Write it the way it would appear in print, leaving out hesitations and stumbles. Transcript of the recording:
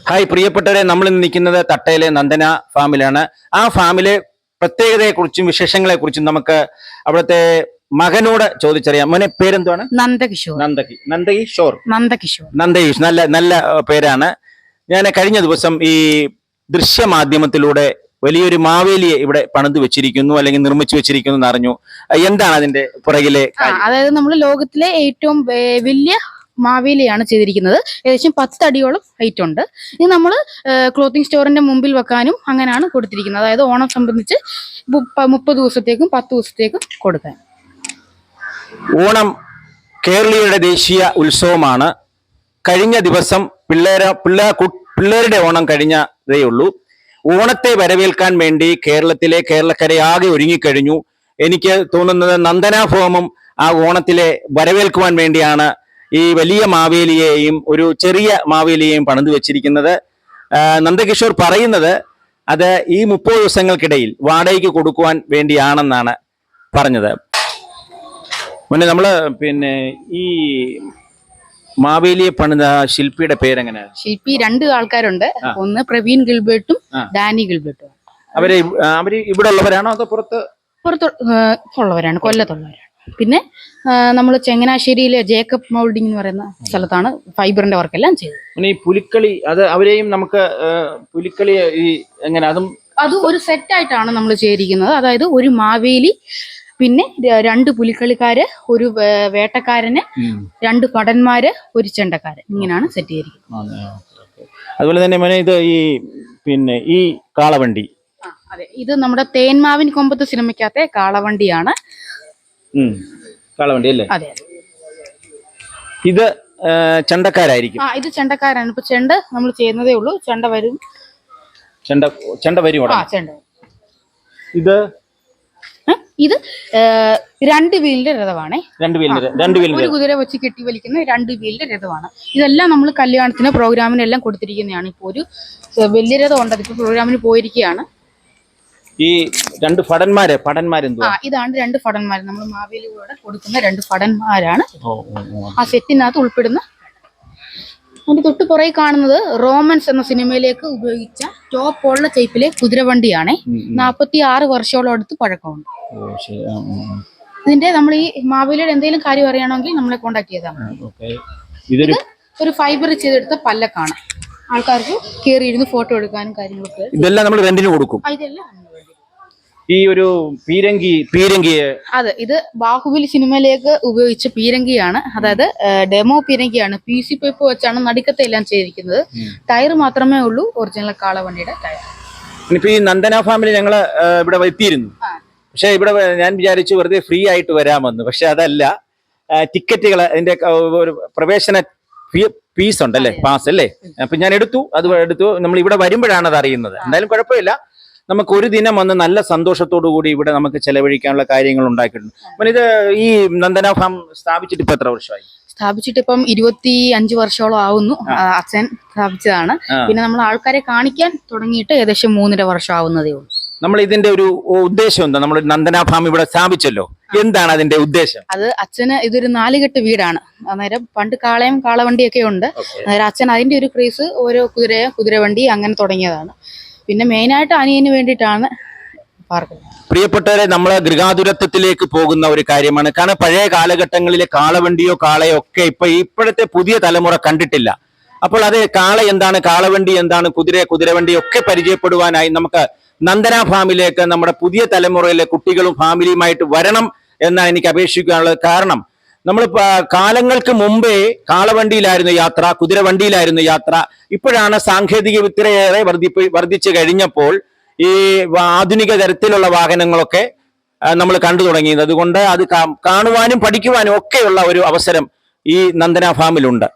Hi പ്രിയപ്പെട്ടവരെ, നമ്മൾ ഇന്ന് നിൽക്കുന്നത് തട്ടയിലെ നന്ദന ഫാമിലാണ്. ആ ഫാമിലെ പ്രത്യേകതയെക്കുറിച്ചും വിശേഷങ്ങളെക്കുറിച്ചും നമുക്ക് അവിടുത്തെ മകനോട് ചോദിച്ചറിയാം. മോനെ പേരെന്താണ്? നന്ദകിഷോർ. നന്ദകിഷോർ. നല്ല നല്ല പേരാണ്. ഞാൻ കഴിഞ്ഞ ദിവസം ഈ ദൃശ്യമാധ്യമത്തിലൂടെ വലിയൊരു മാവേലിയെ ഇവിടെ പണിത് വെച്ചിരിക്കുന്നു, അല്ലെങ്കിൽ നിർമ്മിച്ചു വെച്ചിരിക്കുന്നു എന്ന് അറിഞ്ഞു. എന്താണ് അതിന്റെ പുറകിലെ? അതായത് നമ്മൾ ലോകത്തിലെ ഏറ്റവും വലിയ മാവേലിയാണ് ചെയ്തിരിക്കുന്നത്. ഏകദേശം 10 അടിയോളം ഹൈറ്റ് ഉണ്ട്. ഇത് നമ്മൾ ക്ലോത്തിങ് സ്റ്റോറിന്റെ മുമ്പിൽ വെക്കാനും അങ്ങനെയാണ് കൊടുത്തിരിക്കുന്നത്. അതായത് ഓണം സംബന്ധിച്ച് 30 ദിവസത്തേക്കും 10 ദിവസത്തേക്കും കൊടുക്കാൻ. ഓണം കേരളീയരുടെ ദേശീയ ഉത്സവമാണ്. കഴിഞ്ഞ ദിവസം പിള്ളേരുടെ ഓണം കഴിഞ്ഞതേ ഉള്ളൂ. ഓണത്തെ വരവേൽക്കാൻ വേണ്ടി കേരളക്കരയാകെ ഒരുങ്ങിക്കഴിഞ്ഞു. എനിക്ക് തോന്നുന്നത് നന്ദനാഭവമും ആ ഓണത്തിലെ വരവേൽക്കുവാൻ വേണ്ടിയാണ് ഈ വലിയ മാവേലിയെയും ഒരു ചെറിയ മാവേലിയെയും പണിതു വെച്ചിരിക്കുന്നത്. നന്ദകിഷോർ പറയുന്നത് അത് ഈ 30 ദിവസങ്ങൾക്കിടയിൽ വാടകയ്ക്ക് കൊടുക്കുവാൻ വേണ്ടിയാണെന്നാണ് പറഞ്ഞത്. മുന്നേ നമ്മള് ഈ മാവേലിയെ പണിത ശില്പിയുടെ പേരെങ്ങനെയാണ്? ശില്പി 2 ആൾക്കാരുണ്ട്. ഒന്ന് പ്രവീൺ ഗിൽബർട്ടും ഡാനി ഗിൽബർട്ടും. അവര് ഇവിടെ ഉള്ളവരാണോ അതോ പുറത്ത് ഉള്ളവരാണ്? കൊല്ലത്തുള്ളവരാണ്. പിന്നെ നമ്മൾ ചങ്ങനാശ്ശേരിയിലെ ജേക്കബ് മൗൾഡിംഗ് എന്ന് പറയുന്ന സ്ഥലത്താണ് ഫൈബറിന്റെ വർക്കെല്ലാം ചെയ്തത്. ഈ പുലിക്കളി അത് അവരെയും നമുക്ക് പുലിക്കളി എങ്ങനെ അത് ഒരു സെറ്റ് ആയിട്ടാണ് നമ്മൾ ചെയ്തിരിക്കുന്നത്. അതായത് ഒരു മാവേലി, പിന്നെ 2 പുലിക്കളിക്കാര്, ഒരു വേട്ടക്കാരന്, 2 ഭടന്മാര്, ഒരു ചെണ്ടക്കാരൻ, ഇങ്ങനെയാണ് സെറ്റ് ചെയ്തിരിക്കുന്നത്. അതുപോലെ തന്നെ മോനെ ഇത് ഈ കാളവണ്ടി. അതെ, ഇത് നമ്മുടെ തേന്മാവിൻ കൊമ്പത്ത് സിനിമയ്ക്കകത്തെ കാളവണ്ടിയാണ്. കാളവണ്ടി അല്ലേ? അതെ. ഇത് ചെണ്ടക്കാരായിരിക്കും. ഇത് ചെണ്ടക്കാരാണ്. ഇപ്പൊ ചെണ്ട നമ്മൾ ചെയ്യുന്നതേ ഉള്ളൂ. ചെണ്ട വരും. ചെണ്ട വരും. ഇത് 2 വീലിന്റെ രഥമാണ്. 2 വീലിന്റെ ഒരു കുതിര വെച്ച് കെട്ടി വലിക്കുന്ന 2 വീലിന്റെ രഥമാണ്. ഇതെല്ലാം നമ്മൾ കല്യാണത്തിന് പ്രോഗ്രാമിനെല്ലാം കൊടുത്തിരിക്കുന്നതാണ്. ഇപ്പൊ ഒരു വലിയ രഥം ഉണ്ട്, അതിപ്പോ പ്രോഗ്രാമിന് പോയിരിക്കുകയാണ്. ഈ 2 ഭടന്മാരെന്തുവാ? ഇതാണ് 2 ഭടന്മാർ. നമ്മൾ മാവേലിയോടെ കൊടുക്കുന്ന 2 ഭടന്മാരാണ് ആ സെറ്റിനകത്ത് ഉൾപ്പെടുന്ന. അതിന്റെ തൊട്ട് പുറകെ കാണുന്നത് റോമൻസ് എന്ന സിനിമയിലേക്ക് ഉപയോഗിച്ച ടോപ്പുള്ള ടൈപ്പിലെ കുതിരവണ്ടിയാണ്. 46 വർഷത്തോളം അടുത്ത് പഴക്കമുണ്ട്. ഇതിന്റെ നമ്മൾ ഈ മാവേലിയുടെ എന്തെങ്കിലും കാര്യം അറിയണമെങ്കിൽ നമ്മളെ കോണ്ടാക്ട് ചെയ്താൽ മതി. ഇത് ഒരു ഫൈബർ ചെയ്തെടുത്ത പല്ലക്കാണ്. ആൾക്കാർക്ക് കയറി ഇരുന്ന് ഫോട്ടോ എടുക്കാനും കാര്യങ്ങളൊക്കെ. ഇതെല്ലാം നമ്മൾ റെന്റിന് കൊടുക്കും. ഈ ഒരു പീരങ്കി അതെ, ഇത് ബാഹുബലി സിനിമയിലേക്ക് ഉപയോഗിച്ച പീരങ്കിയാണ്. അതായത് ഡെമോ പീരങ്കിയാണ്. PC പൈപ്പ് വെച്ചാണ് നടുക്കത്തെ എല്ലാം ചെയ്തിരിക്കുന്നത്. ടയർ മാത്രമേ ഉള്ളൂ ഒറിജിനൽ കാളവണ്ടിയുടെ ടയർ. ഇനിയിപ്പോ ഈ നന്ദന ഫാമിലി ഞങ്ങള് ഇവിടെ എത്തിയിരുന്നു. പക്ഷെ ഇവിടെ ഞാൻ വിചാരിച്ചു വെറുതെ ഫ്രീ ആയിട്ട് വരാമെന്ന്. പക്ഷെ അതല്ല, ടിക്കറ്റുകൾ, അതിന്റെ ഒരു പ്രവേശന ഫീസ് ഉണ്ടല്ലേ, പാസ് അല്ലേ? അപ്പൊ ഞാൻ എടുത്തു. നമ്മൾ ഇവിടെ വരുമ്പോഴാണ് അത് അറിയുന്നത്. എന്തായാലും കുഴപ്പമില്ല. നമുക്ക് ഒരു ദിനം വന്ന് നല്ല സന്തോഷത്തോടു കൂടി ഇവിടെ നമുക്ക് ചെലവഴിക്കാനുള്ള കാര്യങ്ങൾ ഉണ്ടാക്കിയിട്ടുണ്ട്. പിന്നെ ഇത് ഈ നന്ദന ഫാം സ്ഥാപിച്ചിട്ട് ഇപ്പൊ എത്ര വർഷമായി? സ്ഥാപിച്ചിട്ട് ഇപ്പം 25 വർഷത്തോളം ആവുന്നു. അച്ഛൻ സ്ഥാപിച്ചതാണ്. പിന്നെ നമ്മൾ ആൾക്കാരെ കാണിക്കാൻ തുടങ്ങിയിട്ട് ഏകദേശം 3.5 വർഷം ആവുന്നതേ ഉള്ളൂ. നമ്മൾ ഇതിന്റെ ഒരു ഉദ്ദേശം എന്താ? നമ്മൾ നന്ദന ഫാം ഇവിടെ സ്ഥാപിച്ചല്ലോ, എന്താണ് അതിന്റെ ഉദ്ദേശം? അത് അച്ഛന് ഇതൊരു 4 വീടാണ്. അന്നേരം പണ്ട് കാളയും കാളവണ്ടിയൊക്കെ ഉണ്ട്. അന്നേരം അച്ഛൻ അതിന്റെ ഒരു ക്രേസ് ഓരോ കുതിരവണ്ടി അങ്ങനെ തുടങ്ങിയതാണ്. പിന്നെ മെയിനായിട്ട് അനിയന് വേണ്ടിയിട്ടാണ് പാർക്കുന്നത്. പ്രിയപ്പെട്ടവരെ, നമ്മള് ഗൃഹാതുരത്വത്തിലേക്ക് പോകുന്ന ഒരു കാര്യമാണ്. കാരണം പഴയ കാലഘട്ടങ്ങളിലെ കാളവണ്ടിയോ കാളയോ ഒക്കെ ഇപ്പോഴത്തെ പുതിയ തലമുറ കണ്ടിട്ടില്ല. അപ്പോൾ അത് കാള എന്താണ്, കാളവണ്ടി എന്താണ്, കുതിരവണ്ടി ഒക്കെ പരിചയപ്പെടുവാനായി നമുക്ക് നന്ദന ഫാമിലേക്ക് നമ്മുടെ പുതിയ തലമുറയിലെ കുട്ടികളും ഫാമിലിയുമായിട്ട് വരണം എന്നാണ് എനിക്ക് അപേക്ഷിക്കാനുള്ളത്. കാരണം നമ്മൾ കാലങ്ങൾക്ക് മുമ്പേ കാളവണ്ടിയിലായിരുന്നു യാത്ര, കുതിരവണ്ടിയിലായിരുന്നു യാത്ര. ഇപ്പോഴാണ് സാങ്കേതിക വിദ്യയേറെ വർദ്ധിച്ചു കഴിഞ്ഞപ്പോൾ ഈ ആധുനിക തരത്തിലുള്ള വാഹനങ്ങളൊക്കെ നമ്മൾ കണ്ടു തുടങ്ങിയത്. അതുകൊണ്ട് അത് കാണുവാനും പഠിക്കുവാനും ഒക്കെയുള്ള ഒരു അവസരം ഈ നന്ദന ഫാമിലുണ്ട്.